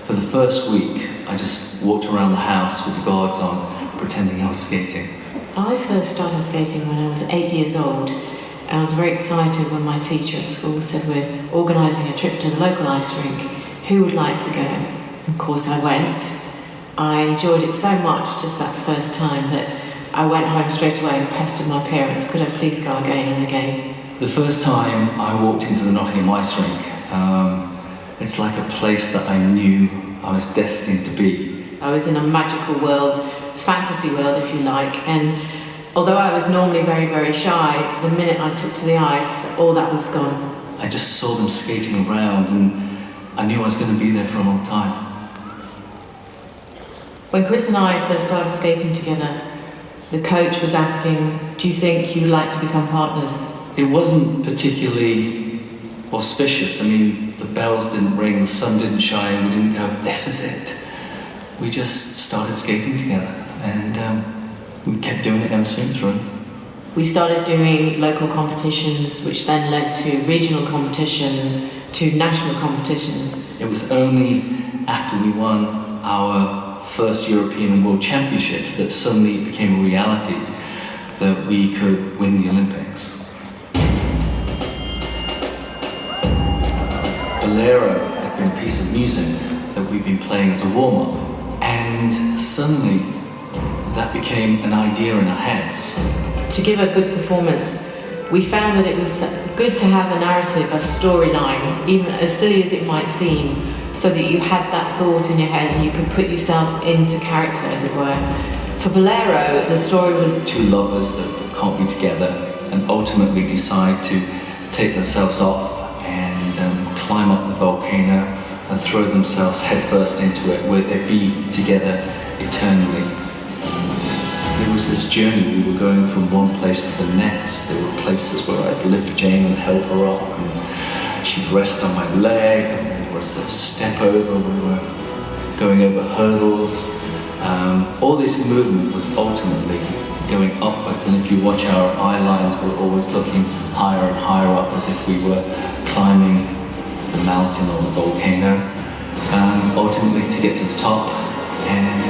for the first week, I just walked around the house with the guards on, pretending I was skating. I first started skating when I was 8 years old. I was very excited when my teacher at school said we're organising a trip to the local ice rink. Who would like to go? Of course I went. I enjoyed it so much just that first time that I went home straight away and pestered my parents, could I please go again and again? The first time I walked into the Nottingham ice rink, it's like a place that I knew I was destined to be. I was in a magical world, fantasy world if you like, and although I was normally very, very shy, the minute I took to the ice, all that was gone. I just saw them skating around and I knew I was going to be there for a long time. When Chris and I first started skating together, the coach was asking, do you think you'd like to become partners? It wasn't particularly auspicious. I mean, the bells didn't ring, the sun didn't shine, we didn't go, this is it. We just started skating together and we kept doing it ever since, really. We started doing local competitions, which then led to regional competitions, to national competitions. It was only after we won our first European and World Championships that suddenly it became a reality that we could win the Olympics. Bolero had been a piece of music that we'd been playing as a warm-up, and suddenly that became an idea in our heads. To give a good performance, we found that it was good to have a narrative, a storyline, even as silly as it might seem, so that you had that thought in your head and you could put yourself into character, as it were. For Bolero, the story was two lovers that can't be together and ultimately decide to take themselves off and climb up the volcano and throw themselves headfirst into it, where they'd be together eternally. It was this journey. We were going from one place to the next. There were places where I'd lift Jane and help her up, and she'd rest on my leg, and there was a step over. We were going over hurdles. All this movement was ultimately going upwards, and if you watch our eye lines, we're always looking higher and higher up, as if we were climbing the mountain or the volcano, ultimately to get to the top. And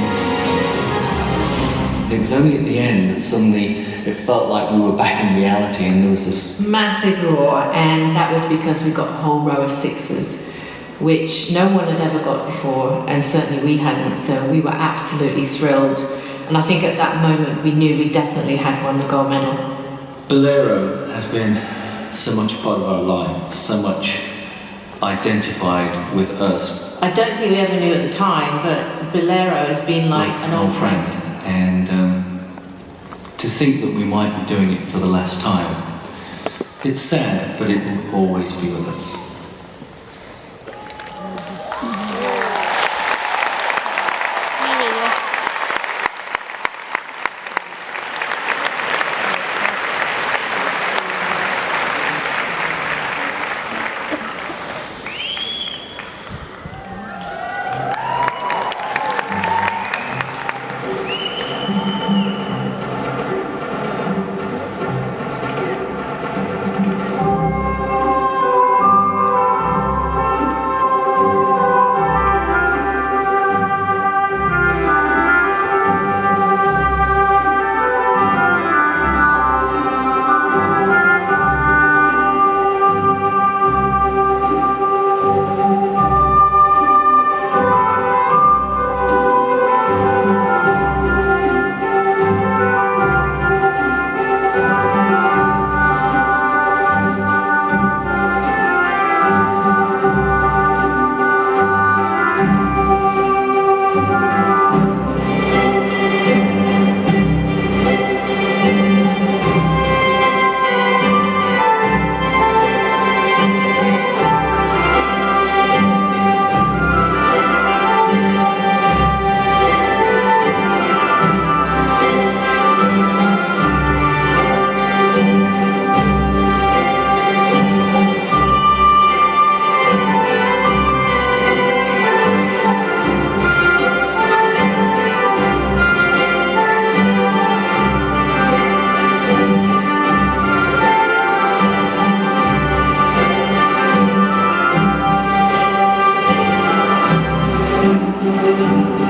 it was only at the end that suddenly it felt like we were back in reality, and there was this massive roar, and that was because we got a whole row of sixes, which no one had ever got before, and certainly we hadn't, so we were absolutely thrilled. And I think at that moment we knew we definitely had won the gold medal. Bolero has been so much part of our life, so much identified with us. I don't think we ever knew at the time, but Bolero has been like an old friend. And to think that we might be doing it for the last time, it's sad, but it will always be with us. Thank you.